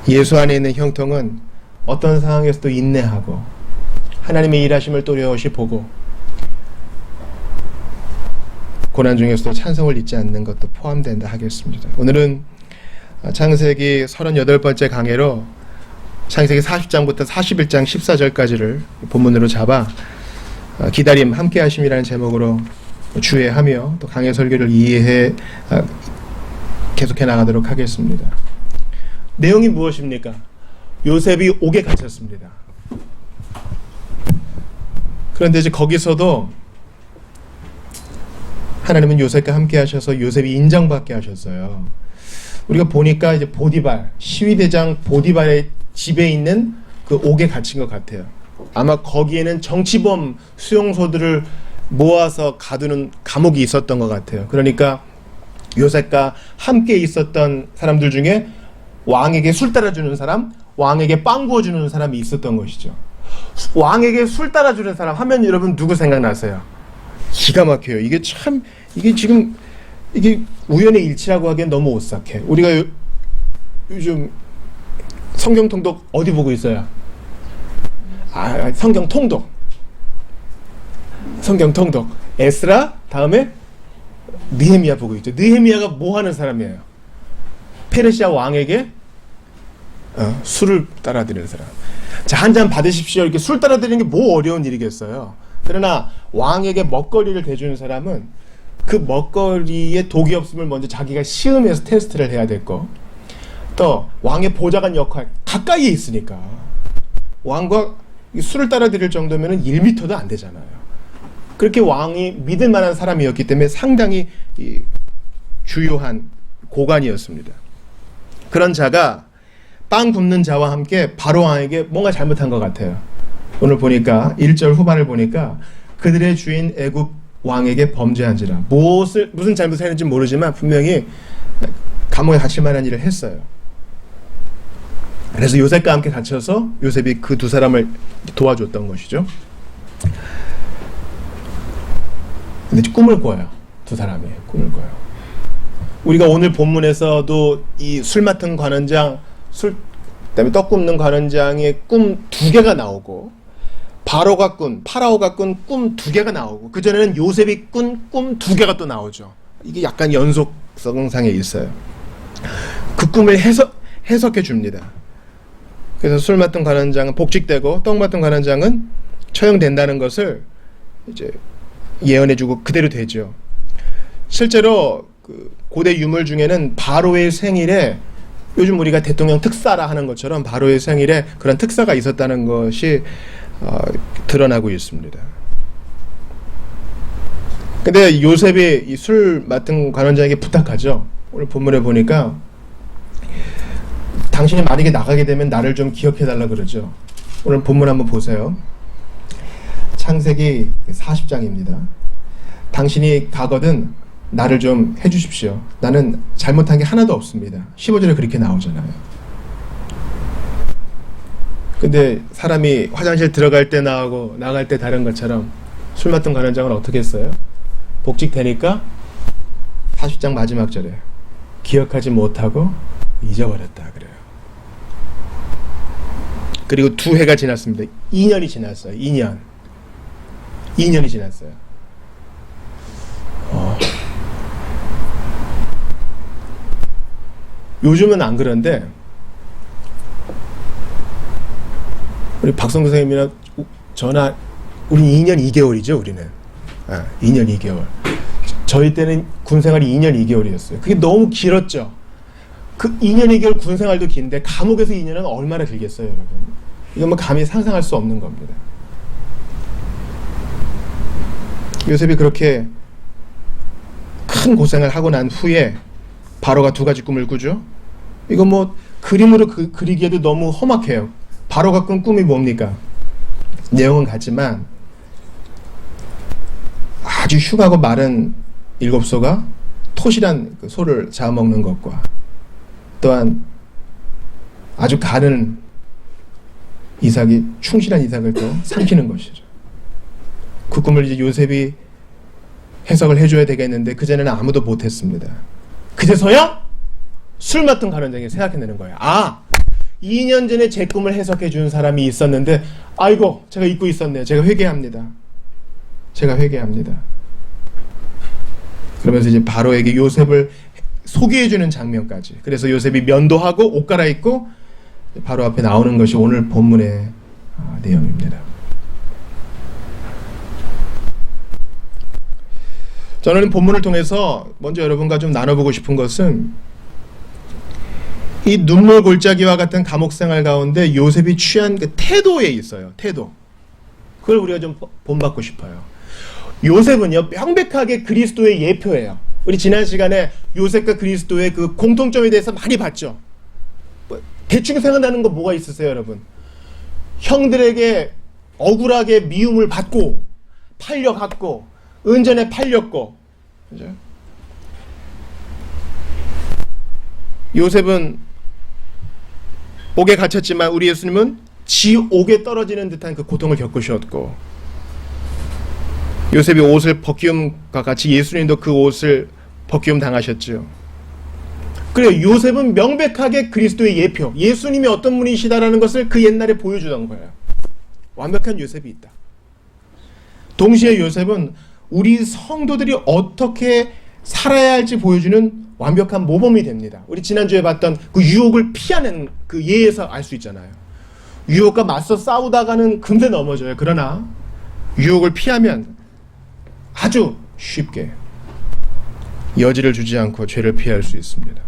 예수 안에 있는 형통은 어떤 상황에서도 인내하고 하나님의 일하심을 또렷이 보고 고난 중에서도 찬송을 잊지 않는 것도 포함된다 하겠습니다. 오늘은 창세기 38번째 강해로 창세기 40장부터 41장 14절까지를 본문으로 잡아 기다림 함께 하심이라는 제목으로 주의하며 또 강해 설교를 이해해 계속해 나가도록 하겠습니다. 내용이 무엇입니까? 요셉이 옥에 갇혔습니다. 그런데 이제 거기서도 하나님은 요셉과 함께 하셔서 요셉이 인정받게 하셨어요. 우리가 보니까 이제 보디발, 시위대장 보디발의 집에 있는 그 옥에 갇힌 것 같아요. 아마 거기에는 정치범 수용소들을 모아서 가두는 감옥이 있었던 것 같아요. 그러니까 요셉과 함께 있었던 사람들 중에 왕에게 술 따라주는 사람, 왕에게 빵 구워주는 사람이 있었던 것이죠. 왕에게 술 따라주는 사람 하면 여러분 누구 생각나세요? 기가 막혀요. 이게 참, 이게 지금 이게 우연의 일치라고 하기엔 너무 오싹해. 우리가 요즘 성경 통독 어디 보고 있어요? 성경 통독. 성경 통독. 에스라 다음에 느헤미야 보고 있죠. 느헤미야가 뭐 하는 사람이에요? 페르시아 왕에게 술을 따라드리는 사람. 자, 한 잔 받으십시오. 이렇게 술 따라드리는 게 뭐 어려운 일이겠어요. 그러나 왕에게 먹거리를 대주는 사람은 그 먹거리에 독이 없음을 먼저 자기가 시음해서 테스트를 해야 됐고, 또 왕의 보좌관 역할 가까이에 있으니까 왕과 술을 따라드릴 정도면 1m도 안 되잖아요. 그렇게 왕이 믿을 만한 사람이었기 때문에 상당히 주요한 고관이었습니다. 그런 자가 빵 굽는 자와 함께 바로 왕에게 뭔가 잘못한 것 같아요. 오늘 보니까 1절 후반을 보니까 그들의 주인 애굽 왕에게 범죄한지라. 무슨 잘못을 했는지 모르지만 분명히 감옥에 갇힐 만한 일을 했어요. 그래서 요셉과 함께 갇혀서 요셉이 그 두 사람을 도와줬던 것이죠. 근데 꿈을 꿔요. 두 사람이 꿈을 꿔요. 우리가 오늘 본문에서도 이 술 맡은 관원장, 그다음에 떡 굽는 관원장의 꿈 2개가 나오고, 파라오가 꾼 꿈 2개가 나오고, 그 전에는 요셉이 꾼 꿈 2개가 또 나오죠. 이게 약간 연속성상에 있어요. 그 꿈을 해석해 줍니다. 그래서 술 맡은 관원장은 복직되고 떡 맡은 관원장은 처형된다는 것을 이제 예언해주고 그대로 되죠. 실제로 그 고대 유물 중에는 바로의 생일에, 요즘 우리가 대통령 특사라 하는 것처럼 바로의 생일에 그런 특사가 있었다는 것이 드러나고 있습니다. 근데 요셉이 이 술 맡은 관원장에게 부탁하죠. 오늘 본문에 보니까 당신이 만약에 나가게 되면 나를 좀 기억해달라 그러죠. 오늘 본문 한번 보세요. 창세기 40장입니다. 당신이 가거든 나를 좀 해주십시오. 나는 잘못한 게 하나도 없습니다. 15절에 그렇게 나오잖아요. 근데 사람이 화장실 들어갈 때 나오고 나갈 때 다른 것처럼 술 맡은 관원장은 어떻게 했어요? 복직되니까 40장 마지막 절에 기억하지 못하고 잊어버렸다 그래요. 그리고 2해가 지났습니다. 2년이 지났어요. 2년이 지났어요. 요즘은 안 그런데 우리 박성구 선생님이랑 전화, 우리 2년 2개월이죠 우리는. 2년 2개월. 저희 때는 군생활이 2년 2개월이었어요. 그게 너무 길었죠. 그 2년 2개월 군생활도 긴데 감옥에서 2년은 얼마나 길겠어요 여러분. 이건 뭐 감히 상상할 수 없는 겁니다. 요셉이 그렇게 큰 고생을 하고 난 후에 바로가 2가지 꿈을 꾸죠. 이거 뭐 그림으로 그리기에도 너무 험악해요. 바로가 꾼 꿈이 뭡니까? 내용은 같지만 아주 흉하고 마른 7소가 토실한 그 소를 잡아먹는 것과, 또한 아주 가는 이삭이, 충실한 이삭을 또 삼키는 것이죠. 그 꿈을 이제 요셉이 해석을 해줘야 되겠는데 그전에는 아무도 못했습니다. 그제서야 술 맡은 관원장이 생각해내는 거예요. 2년 전에 제 꿈을 해석해 준 사람이 있었는데 아이고 제가 잊고 있었네요. 제가 회개합니다. 제가 회개합니다. 그러면서 이제 바로에게 요셉을 소개해 주는 장면까지. 그래서 요셉이 면도하고 옷 갈아입고 바로 앞에 나오는 것이 오늘 본문의 내용입니다. 저는 본문을 통해서 먼저 여러분과 좀 나눠보고 싶은 것은 이 눈물 골짜기와 같은 감옥 생활 가운데 요셉이 취한 그 태도에 있어요. 태도. 그걸 우리가 좀 본받고 싶어요. 요셉은요, 명백하게 그리스도의 예표예요. 우리 지난 시간에 요셉과 그리스도의 그 공통점에 대해서 많이 봤죠. 대충 생각나는 거 뭐가 있으세요, 여러분? 형들에게 억울하게 미움을 받고 팔려갔고 은전에 팔렸고, 그죠? 요셉은 옥에 갇혔지만 우리 예수님은 지옥에 떨어지는 듯한 그 고통을 겪으셨고, 요셉이 옷을 벗기움과 같이 예수님도 그 옷을 벗기움 당하셨죠. 그래요. 요셉은 명백하게 그리스도의 예표, 예수님이 어떤 분이시다라는 것을 그 옛날에 보여주던 거예요. 완벽한 요셉이 있다. 동시에 요셉은 우리 성도들이 어떻게 살아야 할지 보여주는 완벽한 모범이 됩니다. 우리 지난주에 봤던 그 유혹을 피하는 그 예에서 알 수 있잖아요. 유혹과 맞서 싸우다가는 금세 넘어져요. 그러나 유혹을 피하면 아주 쉽게 여지를 주지 않고 죄를 피할 수 있습니다.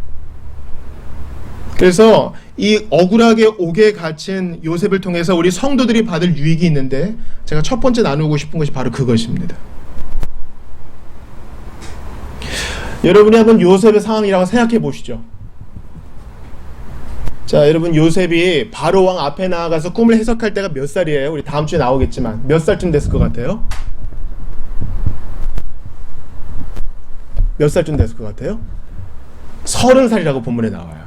그래서 이 억울하게 옥에 갇힌 요셉을 통해서 우리 성도들이 받을 유익이 있는데, 제가 첫 번째 나누고 싶은 것이 바로 그것입니다. 여러분이 한번 요셉의 상황이라고 생각해 보시죠. 자, 여러분, 요셉이 바로 왕 앞에 나아가서 꿈을 해석할 때가 몇 살이에요? 우리 다음 주에 나오겠지만 몇 살쯤 됐을 것 같아요? 몇 살쯤 됐을 것 같아요? 30살이라고 본문에 나와요.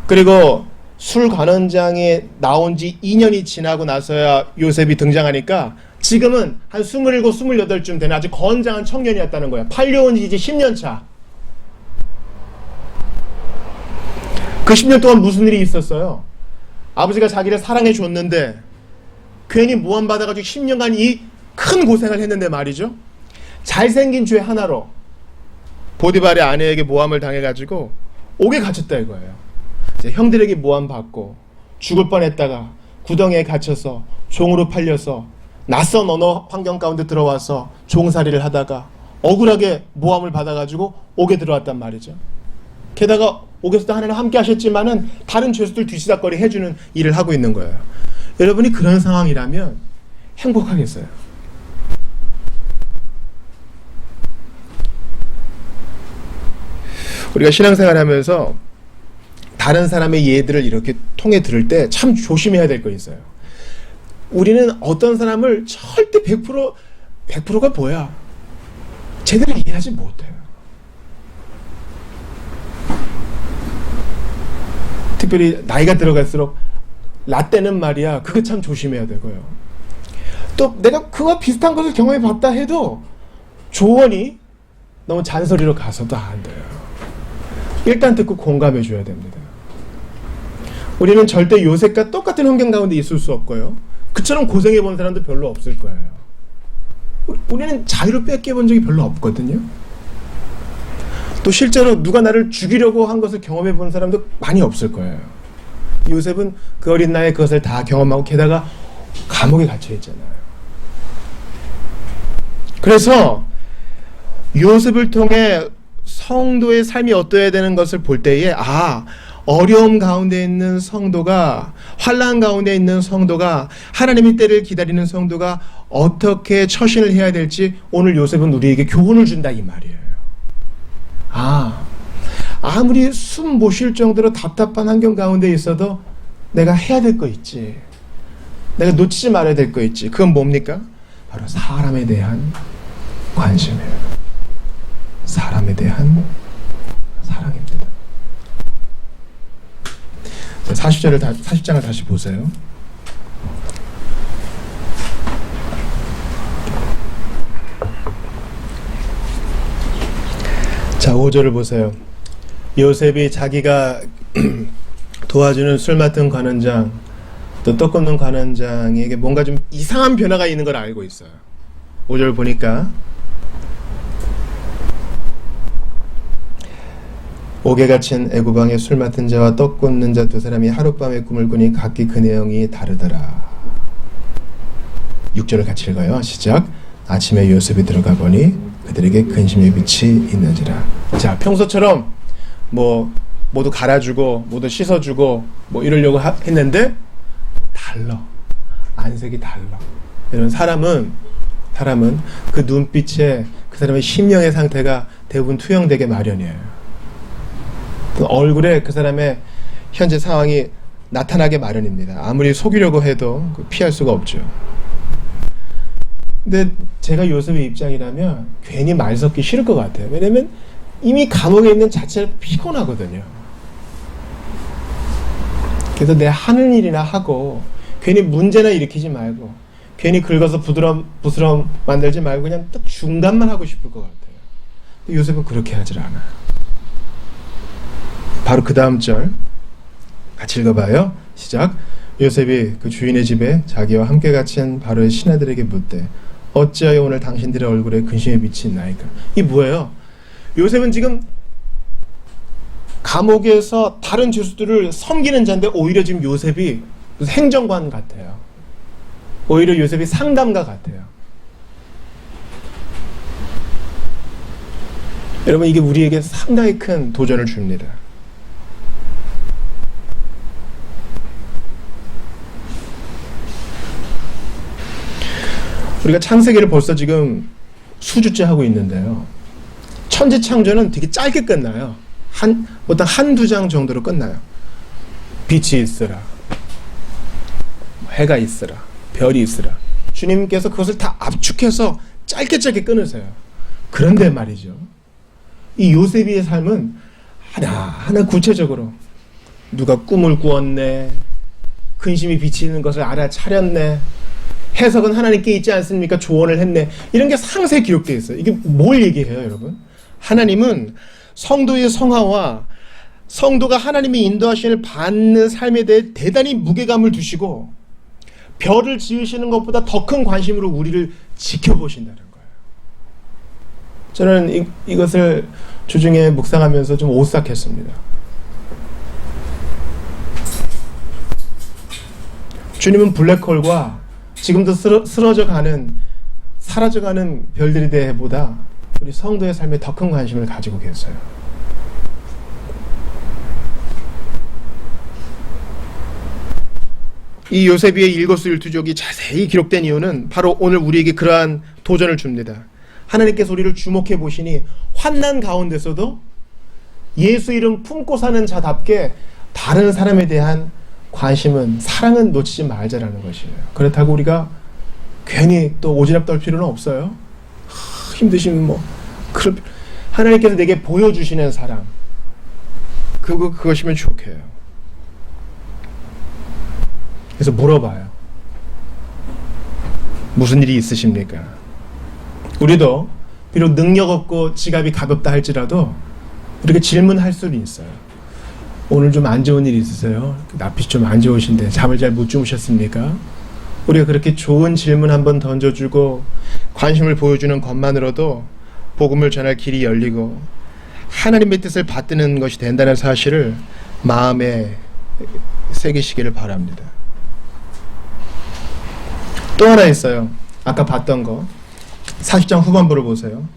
그리고 술관원장에 나온 지 2년이 지나고 나서야 요셉이 등장하니까 지금은 한 27, 28쯤 되는 아주 건장한 청년이었다는 거예요. 팔려온 지 이제 10년 차. 그 10년 동안 무슨 일이 있었어요? 아버지가 자기를 사랑해 줬는데 괜히 모함받아가지고 10년간 이 큰 고생을 했는데 말이죠. 잘생긴 죄 하나로 보디발의 아내에게 모함을 당해가지고 옥에 갇혔다 이거예요. 이제 형들에게 모함받고 죽을 뻔했다가 구덩이에 갇혀서 종으로 팔려서 낯선 언어 환경 가운데 들어와서 종살이를 하다가 억울하게 모함을 받아가지고 옥에 들어왔단 말이죠. 게다가 옥에서도 하나님 함께 하셨지만은 다른 죄수들 뒤치다거리 해주는 일을 하고 있는 거예요. 여러분이 그런 상황이라면 행복하겠어요? 우리가 신앙생활 하면서 다른 사람의 예들을 이렇게 통해 들을 때 참 조심해야 될 거 있어요. 우리는 어떤 사람을 절대 100%가 뭐야? 제대로 이해하지 못해요. 특별히 나이가 들어갈수록 라떼는 말이야, 그거 참 조심해야 되고요. 또 내가 그와 비슷한 것을 경험해 봤다 해도 조언이 너무 잔소리로 가서도 안 돼요. 일단 듣고 공감해 줘야 됩니다. 우리는 절대 요셉과 똑같은 환경 가운데 있을 수 없고요. 그처럼 고생해 본 사람도 별로 없을 거예요. 우리는 자유를 뺏겨 본 적이 별로 없거든요. 또 실제로 누가 나를 죽이려고 한 것을 경험해 본 사람도 많이 없을 거예요. 요셉은 그 어린 나이에 그것을 다 경험하고 게다가 감옥에 갇혀 있잖아요. 그래서 요셉을 통해 성도의 삶이 어떠해야 되는 것을 볼 때에 어려움 가운데 있는 성도가, 환난 가운데 있는 성도가, 하나님의 때를 기다리는 성도가 어떻게 처신을 해야 될지 오늘 요셉은 우리에게 교훈을 준다 이 말이에요. 아무리 숨 못 쉴 정도로 답답한 환경 가운데 있어도 내가 해야 될 거 있지. 내가 놓치지 말아야 될 거 있지. 그건 뭡니까? 바로 사람에 대한 관심이에요. 사람에 대한 사랑입니다. 40장을 다시 보세요. 자, 5절을 보세요. 요셉이 자기가 도와주는 술 맡은 관원장, 또 떡 굽는 관원장에게 뭔가 좀 이상한 변화가 있는 걸 알고 있어요. 5절 보니까 옥에 갇힌 애구방의 술 맡은 자와 떡 굽는 자 두 사람이 하룻밤의 꿈을 꾸니 각기 그 내용이 다르더라. 6절을 같이 읽어요. 시작. 아침에 요셉이 들어가 보니 그들에게 근심의 빛이 있는지라. 자, 평소처럼 뭐 모두 갈아주고 모두 씻어주고 뭐 이러려고 했는데 달라. 안색이 달라. 이런 사람은 그 눈빛에 그 사람의 심령의 상태가 대부분 투영되게 마련이에요. 그 얼굴에 그 사람의 현재 상황이 나타나게 마련입니다. 아무리 속이려고 해도 피할 수가 없죠. 근데 제가 요셉의 입장이라면 괜히 말 섞기 싫을 것 같아요. 왜냐면 이미 감옥에 있는 자체가 피곤하거든요. 그래서 내 하는 일이나 하고 괜히 문제나 일으키지 말고 괜히 긁어서 부스럼 만들지 말고 그냥 딱 중간만 하고 싶을 것 같아요. 근데 요셉은 그렇게 하질 않아요. 바로 그 다음 절 같이 읽어봐요. 시작. 요셉이 그 주인의 집에 자기와 함께 갇힌 바로의 신하들에게 묻되 어찌하여 오늘 당신들의 얼굴에 근심의 빛이 있나이까. 이 뭐예요? 요셉은 지금 감옥에서 다른 죄수들을 섬기는 자인데 오히려 지금 요셉이 행정관 같아요. 오히려 요셉이 상담가 같아요. 여러분, 이게 우리에게 상당히 큰 도전을 줍니다. 우리가 창세기를 벌써 지금 수주째 하고 있는데요. 천지창조는 되게 짧게 끝나요. 보통 한두 장 정도로 끝나요. 빛이 있으라, 해가 있으라, 별이 있으라. 주님께서 그것을 다 압축해서 짧게 끊으세요. 그런데 말이죠, 이 요셉의 삶은 하나하나 구체적으로 누가 꿈을 꾸었네, 근심이 비치는 것을 알아차렸네, 해석은 하나님께 있지 않습니까? 조언을 했네. 이런 게 상세히 기록되어 있어요. 이게 뭘 얘기해요, 여러분? 하나님은 성도의 성화와 성도가 하나님의 인도하심을 받는 삶에 대해 대단히 무게감을 두시고 별을 지으시는 것보다 더 큰 관심으로 우리를 지켜보신다는 거예요. 저는 이것을 주중에 묵상하면서 좀 오싹했습니다. 주님은 블랙홀과 지금도 사라져가는 별들에 대해보다 우리 성도의 삶에 더 큰 관심을 가지고 계세요. 이 요셉의 일거수일투족이 자세히 기록된 이유는 바로 오늘 우리에게 그러한 도전을 줍니다. 하나님께서 우리를 주목해 보시니 환난 가운데서도 예수 이름 품고 사는 자답게 다른 사람에 대한 관심은, 사랑은 놓치지 말자라는 것이에요. 그렇다고 우리가 괜히 또 오지랖 떨 필요는 없어요. 힘드시면 하나님께서 내게 보여주시는 사랑, 그것이면 좋게요. 그래서 물어봐요. 무슨 일이 있으십니까? 우리도 비록 능력 없고 지갑이 가볍다 할지라도 이렇게 질문할 수는 있어요. 오늘 좀 안 좋은 일 있으세요? 낯빛이 좀 안 좋으신데 잠을 잘 못 주무셨습니까? 우리가 그렇게 좋은 질문 한번 던져주고 관심을 보여주는 것만으로도 복음을 전할 길이 열리고 하나님의 뜻을 받드는 것이 된다는 사실을 마음에 새기시기를 바랍니다. 또 하나 있어요. 아까 봤던 거 40장 후반부를 보세요.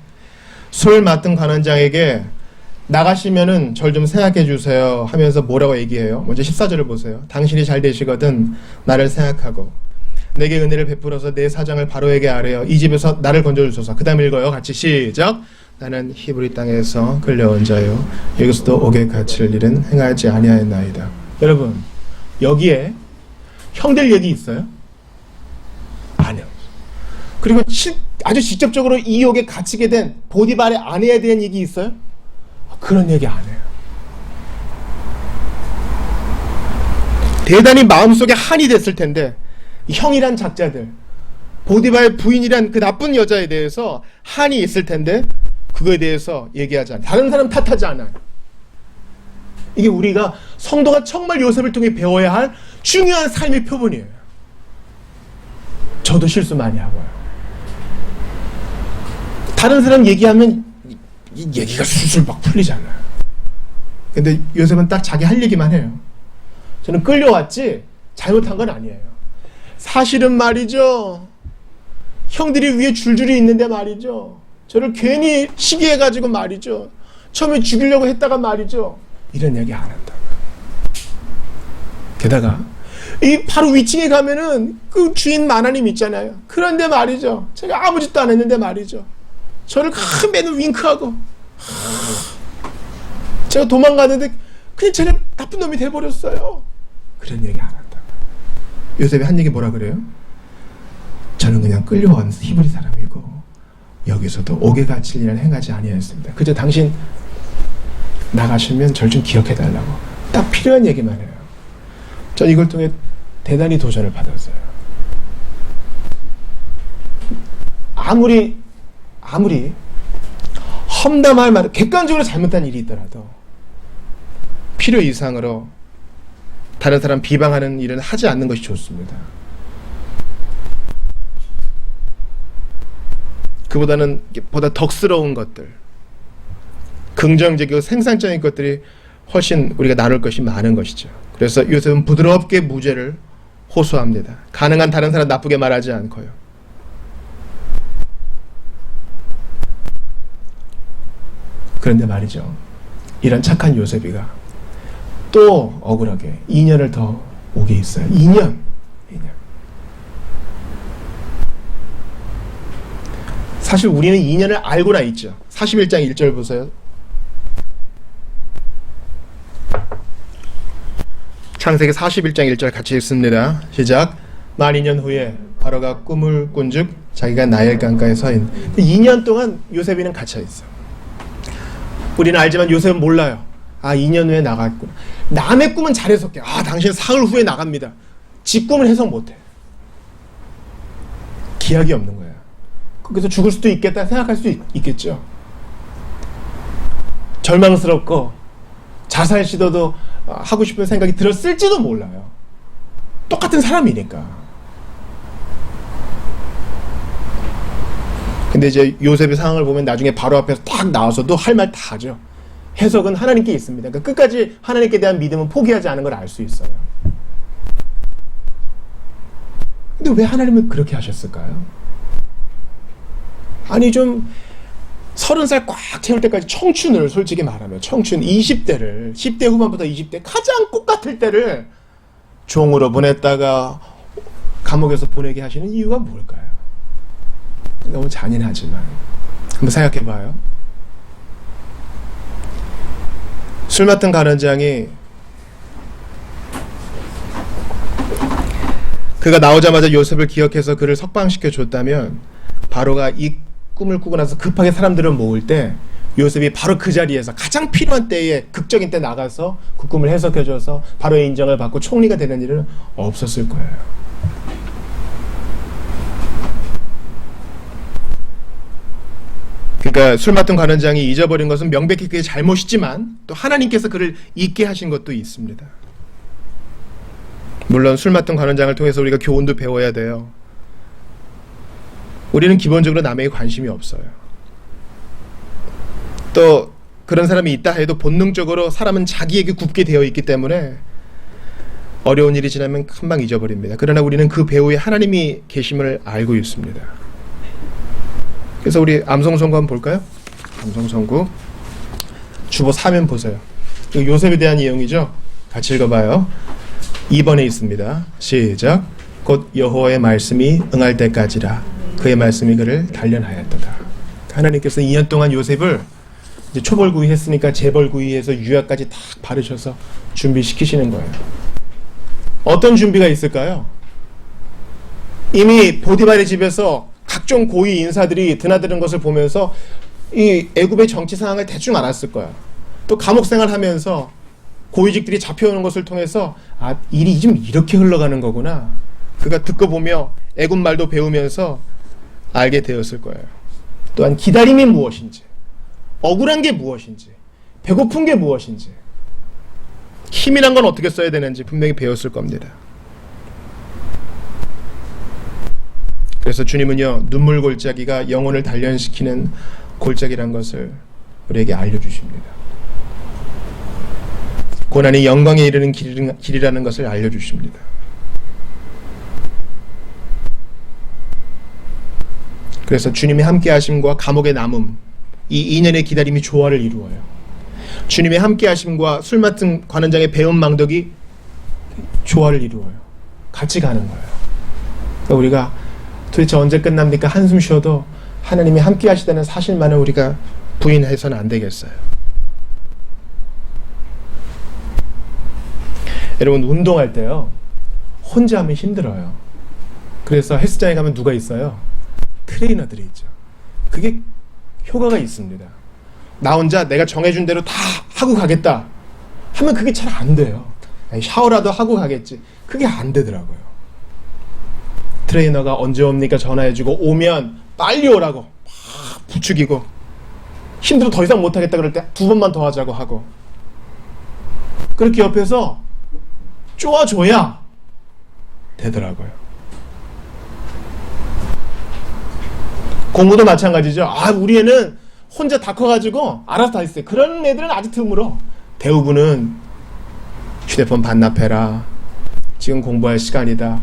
술 맡은 관원장에게 나가시면은 절 좀 생각해 주세요 하면서 뭐라고 얘기해요? 먼저 14절을 보세요. 당신이 잘 되시거든 나를 생각하고 내게 은혜를 베풀어서 내 사장을 바로에게 아뢰어 이 집에서 나를 건져주소서. 그 다음 읽어요. 같이 시작. 나는 히브리 땅에서 끌려온 자요 여기서도 옥에 갇힐 일은 행하지 아니하였나이다. 여러분, 여기에 형들 얘기 있어요? 아니요. 그리고 아주 직접적으로 이 옥에 갇히게 된 보디발의 아내에 대한 얘기 있어요? 그런 얘기 안 해요. 대단히 마음속에 한이 됐을 텐데 형이란 작자들, 보디발의 부인이란 그 나쁜 여자에 대해서 한이 있을 텐데 그거에 대해서 얘기하지 않아요. 다른 사람 탓하지 않아요. 이게 우리가 성도가 정말 요셉을 통해 배워야 할 중요한 삶의 표본이에요. 저도 실수 많이 하고요. 다른 사람 얘기하면 이 얘기가 술술 막 풀리잖아요. 근데 요셉은 딱 자기 할 얘기만 해요. 저는 끌려왔지 잘못한 건 아니에요. 사실은 말이죠, 형들이 위에 줄줄이 있는데 말이죠, 저를 괜히 시기해가지고 말이죠, 처음에 죽이려고 했다가 말이죠, 이런 얘기 안 한다고요. 게다가 이 바로 위층에 가면은 그 주인 마나님 있잖아요. 그런데 말이죠, 제가 아무 짓도 안 했는데 말이죠, 저를 맨날 윙크하고, 제가 도망가는데 그냥 쟤는 나쁜 놈이 돼버렸어요. 그런 얘기 안 한다. 요셉이 한 얘기 뭐라 그래요? 저는 그냥 끌려온 히브리 사람이고 여기서도 옥에 갇힐 일을 행하지 아니하였습니다. 그저 당신 나가시면 절 좀 기억해달라고 딱 필요한 얘기만 해요. 전 이걸 통해 대단히 도전을 받았어요. 아무리 험담할 말, 객관적으로 잘못한 일이 있더라도 필요 이상으로 다른 사람 비방하는 일은 하지 않는 것이 좋습니다. 그보다는 보다 덕스러운 것들, 긍정적이고 생산적인 것들이 훨씬 우리가 나눌 것이 많은 것이죠. 그래서 요셉은 부드럽게 무죄를 호소합니다. 가능한 다른 사람 나쁘게 말하지 않고요. 그런데 말이죠, 이런 착한 요셉이가 또 억울하게 2년을 더 오게 있어요. 2년. 사실 우리는 2년을 알고나 있죠. 41장 1절 보세요. 창세기 41장 1절 같이 읽습니다. 시작. 만 2년 후에 바로가 꿈을 꾼즉 자기가 나일 강가에 서 있는. 2년 동안 요셉이는 갇혀 있어. 우리는 알지만 요셉은 몰라요. 2년 후에 나갔구나. 남의 꿈은 잘 해석해. 당신 사흘 후에 나갑니다. 지 꿈을 해석 못해. 기약이 없는 거야. 거기서 죽을 수도 있겠다 생각할 수 있겠죠. 절망스럽고 자살 시도도 하고 싶은 생각이 들었을지도 몰라요. 똑같은 사람이니까. 근데 이제 요셉의 상황을 보면 나중에 바로 앞에서 딱 나와서도 할 말 다 하죠. 해석은 하나님께 있습니다. 그러니까 끝까지 하나님께 대한 믿음은 포기하지 않은 걸 알 수 있어요. 근데 왜 하나님은 그렇게 하셨을까요? 아니 좀 30살 꽉 채울 때까지 청춘을, 솔직히 말하면 청춘 20대를 10대 후반부터 20대 가장 꽃 같을 때를 종으로 보냈다가 감옥에서 보내게 하시는 이유가 뭘까요? 너무 잔인하지만 한번 생각해봐요. 술 맡은 가련장이 그가 나오자마자 요셉을 기억해서 그를 석방시켜 줬다면 바로가 이 꿈을 꾸고 나서 급하게 사람들을 모을 때 요셉이 바로 그 자리에서 가장 필요한 때에, 극적인 때 나가서 그 꿈을 해석해줘서 바로의 인정을 받고 총리가 되는 일은 없었을 거예요. 그러니까 술 맡은 관원장이 잊어버린 것은 명백히 그의 잘못이지만 또 하나님께서 그를 잊게 하신 것도 있습니다. 물론 술 맡은 관원장을 통해서 우리가 교훈도 배워야 돼요. 우리는 기본적으로 남에게 관심이 없어요. 또 그런 사람이 있다 해도 본능적으로 사람은 자기에게 굽게 되어 있기 때문에 어려운 일이 지나면 금방 잊어버립니다. 그러나 우리는 그 배후에 하나님이 계심을 알고 있습니다. 그래서 우리 암송선구 한번 볼까요? 암송선구 주보 4면 보세요. 이거 요셉에 대한 내용이죠. 같이 읽어봐요. 2번에 있습니다. 시작. 곧 여호와의 말씀이 응할 때까지라 그의 말씀이 그를 단련하였도다. 하나님께서 2년 동안 요셉을 이제 초벌구이 했으니까 재벌구이해서 유약까지 딱 바르셔서 준비시키시는 거예요. 어떤 준비가 있을까요? 이미 보디발의 집에서 각종 고위 인사들이 드나드는 것을 보면서 이 애굽의 정치 상황을 대충 알았을 거야. 또 감옥 생활하면서 고위직들이 잡혀오는 것을 통해서 일이 좀 이렇게 흘러가는 거구나. 그가 듣고 보며 애굽 말도 배우면서 알게 되었을 거예요. 또한 기다림이 무엇인지, 억울한 게 무엇인지, 배고픈 게 무엇인지, 힘이란 건 어떻게 써야 되는지 분명히 배웠을 겁니다. 그래서 주님은요, 눈물 골짜기가 영혼을 단련시키는 골짜기란 것을 우리에게 알려주십니다. 고난이 영광에 이르는 길이라는 것을 알려주십니다. 그래서 주님의 함께 하심과 감옥의 남음, 이 2년의 기다림이 조화를 이루어요. 주님의 함께 하심과 술 맡은 관원장의 배은 망덕이 조화를 이루어요. 같이 가는 거예요. 그러니까 우리가 도대체 언제 끝납니까? 한숨 쉬어도 하나님이 함께 하시다는 사실만을 우리가 부인해서는 안 되겠어요. 여러분, 운동할 때요, 혼자 하면 힘들어요. 그래서 헬스장에 가면 누가 있어요? 트레이너들이 있죠. 그게 효과가 있습니다. 나 혼자 내가 정해준 대로 다 하고 가겠다 하면 그게 잘 안 돼요. 샤워라도 하고 가겠지. 그게 안 되더라고요. 트레이너가 언제 옵니까 전화해주고, 오면 빨리 오라고 막 부추기고, 힘들어 더 이상 못하겠다 그럴 때 2번만 더 하자고 하고, 그렇게 옆에서 쪼아줘야 되더라고요. 공부도 마찬가지죠. 우리 애는 혼자 다 커가지고 알아서 다 했어요. 그런 애들은 아주 드물어. 대부분은 휴대폰 반납해라, 지금 공부할 시간이다,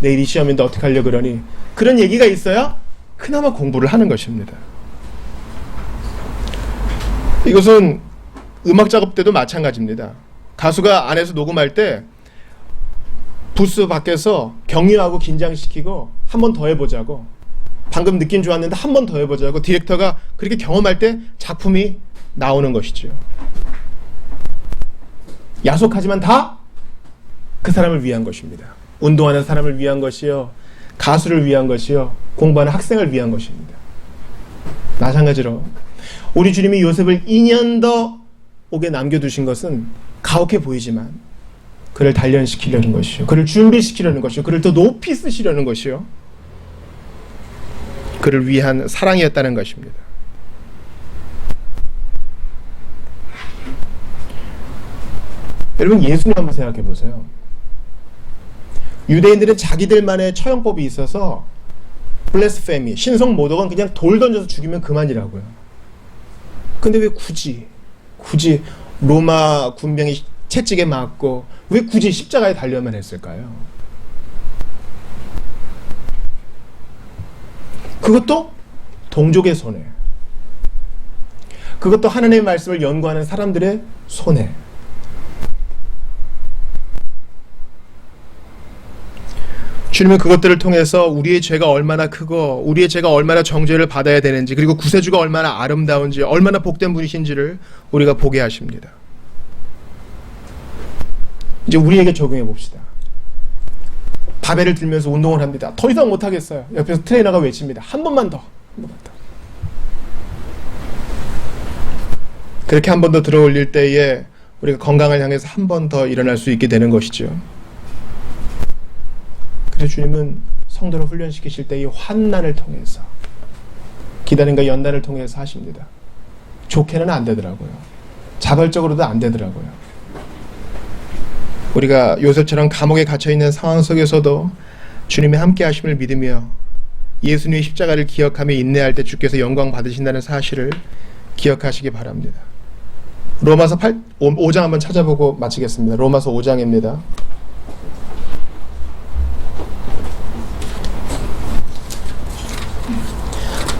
내일이 시험인데 어떻게 하려고 그러니, 그런 얘기가 있어야 그나마 공부를 하는 것입니다. 이것은 음악 작업 때도 마찬가지입니다. 가수가 안에서 녹음할 때 부스 밖에서 격려하고 긴장시키고 한 번 더 해보자고, 방금 느낌 좋았는데 한 번 더 해보자고 디렉터가 그렇게 경험할 때 작품이 나오는 것이죠. 야속하지만 다 그 사람을 위한 것입니다. 운동하는 사람을 위한 것이요, 가수를 위한 것이요, 공부하는 학생을 위한 것입니다. 마찬가지로 우리 주님이 요셉을 2년 더 옥에 남겨두신 것은 가혹해 보이지만 그를 단련시키려는 것이요, 그를 준비시키려는 것이요, 그를 더 높이 쓰시려는 것이요, 그를 위한 사랑이었다는 것입니다. 여러분, 예수님 한번 생각해 보세요. 유대인들은 자기들만의 처형법이 있어서 블레스페미, 신성 모독은 그냥 돌 던져서 죽이면 그만이라고요. 근데 왜 굳이 로마 군병이 채찍에 맞고 왜 굳이 십자가에 달려야만 했을까요? 그것도 동족의 손해, 그것도 하나님의 말씀을 연구하는 사람들의 손해. 주님은 그것들을 통해서 우리의 죄가 얼마나 크고 우리의 죄가 얼마나 정죄를 받아야 되는지, 그리고 구세주가 얼마나 아름다운지, 얼마나 복된 분이신지를 우리가 보게 하십니다. 이제 우리에게 적용해 봅시다. 바벨을 들면서 운동을 합니다. 더 이상 못하겠어요. 옆에서 트레이너가 외칩니다. 한 번만 더. 그렇게 한 번 더 들어 올릴 때에 우리가 건강을 향해서 한 번 더 일어날 수 있게 되는 것이죠. 그래서 주님은 성도를 훈련시키실 때 이 환난을 통해서, 기다림과 연단을 통해서 하십니다. 좋게는 안 되더라고요. 자발적으로도 안 되더라고요. 우리가 요셉처럼 감옥에 갇혀있는 상황 속에서도 주님의 함께 하심을 믿으며 예수님의 십자가를 기억하며 인내할 때 주께서 영광 받으신다는 사실을 기억하시기 바랍니다. 로마서 5장 한번 찾아보고 마치겠습니다. 로마서 5장입니다.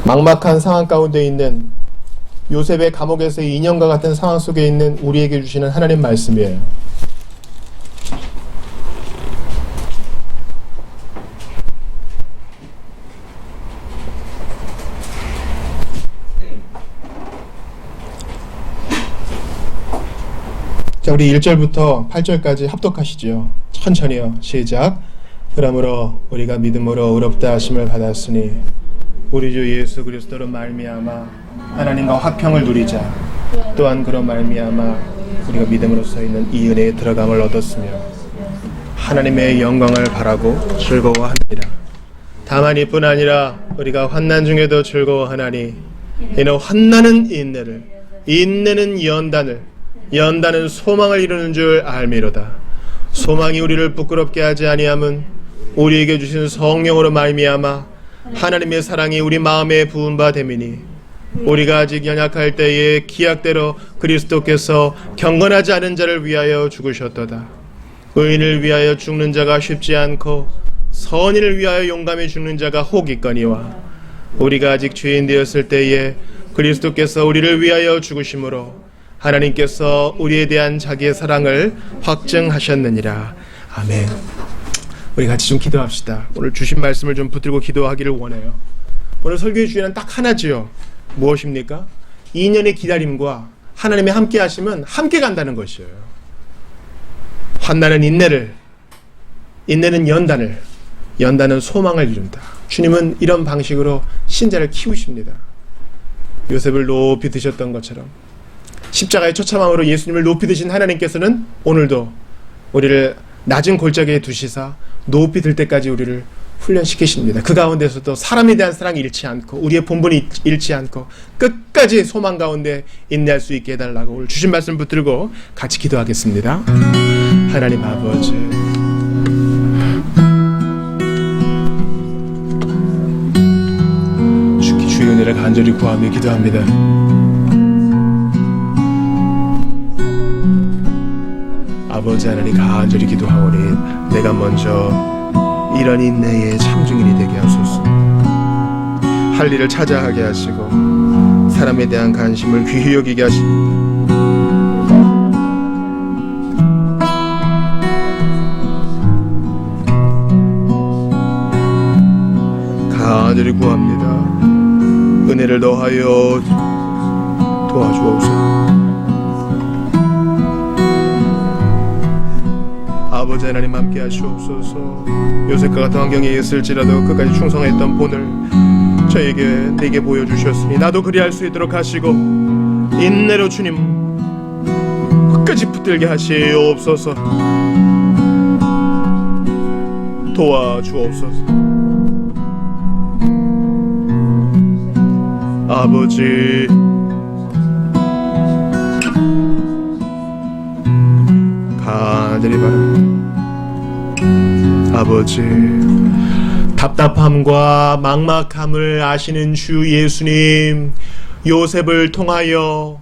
막막한 상황 가운데 있는 요셉의 감옥에서의 인형과 같은 상황 속에 있는 우리에게 주시는 하나님 말씀이에요. 자, 우리 1절부터 8절까지 합독하시죠. 천천히요. 시작. 그러므로 우리가 믿음으로 의롭다 하심을 받았으니 우리 주 예수 그리스도로 말미암아 하나님과 화평을 누리자. 또한 그로 말미암아 우리가 믿음으로써 있는 이 은혜에 들어감을 얻었으며 하나님의 영광을 바라고 즐거워하느니라. 다만 이뿐 아니라 우리가 환난 중에도 즐거워하나니 이는 환난은 인내를, 인내는 연단을, 연단은 소망을 이루는 줄 알미로다. 소망이 우리를 부끄럽게 하지 아니함은 우리에게 주신 성령으로 말미암아 하나님의 사랑이 우리 마음에 부은 바 됨이니 우리가 아직 연약할 때에 기약대로 그리스도께서 경건하지 않은 자를 위하여 죽으셨도다. 의인을 위하여 죽는 자가 쉽지 않고 선인을 위하여 용감히 죽는 자가 혹 있거니와 우리가 아직 죄인 되었을 때에 그리스도께서 우리를 위하여 죽으심으로 하나님께서 우리에 대한 자기의 사랑을 확증하셨느니라. 아멘. 우리 같이 좀 기도합시다. 오늘 주신 말씀을 좀 붙들고 기도하기를 원해요. 오늘 설교의 주제는 딱 하나지요. 무엇입니까? 2년의 기다림과 하나님의 함께 하심은 함께 간다는 것이에요. 환난은 인내를, 인내는 연단을, 연단은 소망을 이룬다. 주님은 이런 방식으로 신자를 키우십니다. 요셉을 높이 드셨던 것처럼 십자가의 처참함으로 예수님을 높이 드신 하나님께서는 오늘도 우리를 낮은 골짜기에 두시사 높이 들 때까지 우리를 훈련시키십니다. 그 가운데서도 사람에 대한 사랑이 잃지 않고 우리의 본분이 잃지 않고 끝까지 소망 가운데 인내할 수 있게 해달라고 오늘 주신 말씀 붙들고 같이 기도하겠습니다. 하나님 아버지, 주의 은혜를 간절히 구하며 기도합니다. 아버지 하나님, 간절히 기도하오니 내가 먼저 이런 인내의 참증인이 되게 하소서. 할 일을 찾아하게 하시고 사람에 대한 관심을 귀히 여기게 하시고 간절히 구합니다. 은혜를 더하여 도와주옵소서. 아버지 하나님 함께 하시옵소서. 요셉과 같은 환경에 있을지라도 끝까지 충성했던 본을 저에게 내게 보여주셨으니 나도 그리할 수 있도록 하시고 인내로 주님 끝까지 붙들게 하시옵소서. 도와주옵소서. 아버지, 간절히 바랍니다. 아버지, 답답함과 막막함을 아시는 주 예수님, 요셉을 통하여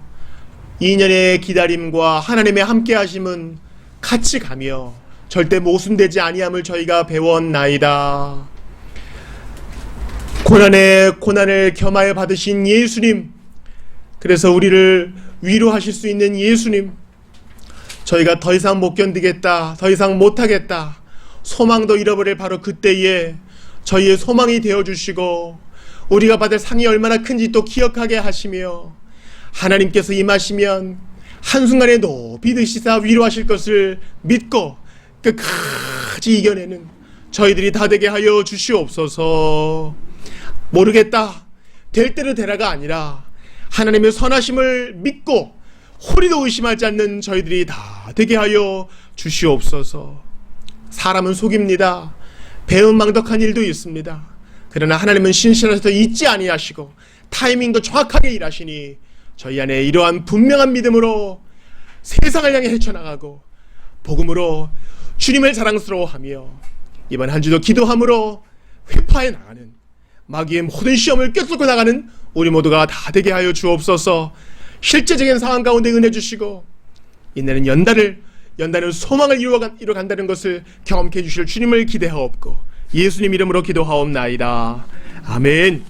2년의 기다림과 하나님의 함께하심은 같이 가며 절대 모순되지 아니함을 저희가 배웠나이다. 고난에 고난을 겸하여 받으신 예수님, 그래서 우리를 위로하실 수 있는 예수님, 저희가 더 이상 못 견디겠다, 더 이상 못하겠다, 소망도 잃어버릴 바로 그때에 저희의 소망이 되어주시고 우리가 받을 상이 얼마나 큰지 또 기억하게 하시며 하나님께서 임하시면 한순간에 높이 드시사 위로하실 것을 믿고 끝까지 이겨내는 저희들이 다 되게 하여 주시옵소서. 모르겠다, 될 대로 되라가 아니라 하나님의 선하심을 믿고 호리도 의심하지 않는 저희들이 다 되게 하여 주시옵소서. 사람은 속입니다. 배은망덕한 일도 있습니다. 그러나 하나님은 신실하셔서 잊지 아니하시고 타이밍도 정확하게 일하시니 저희 안에 이러한 분명한 믿음으로 세상을 향해 헤쳐나가고 복음으로 주님을 자랑스러워하며 이번 한 주도 기도함으로 회파해 나가는 마귀의 모든 시험을 꿰뚫고 나가는 우리 모두가 다 되게 하여 주옵소서. 실제적인 상황 가운데 은혜 주시고 인내는 연단은 소망을 이루어간다는 것을 경험케 해주실 주님을 기대하옵고 예수님 이름으로 기도하옵나이다. 아멘.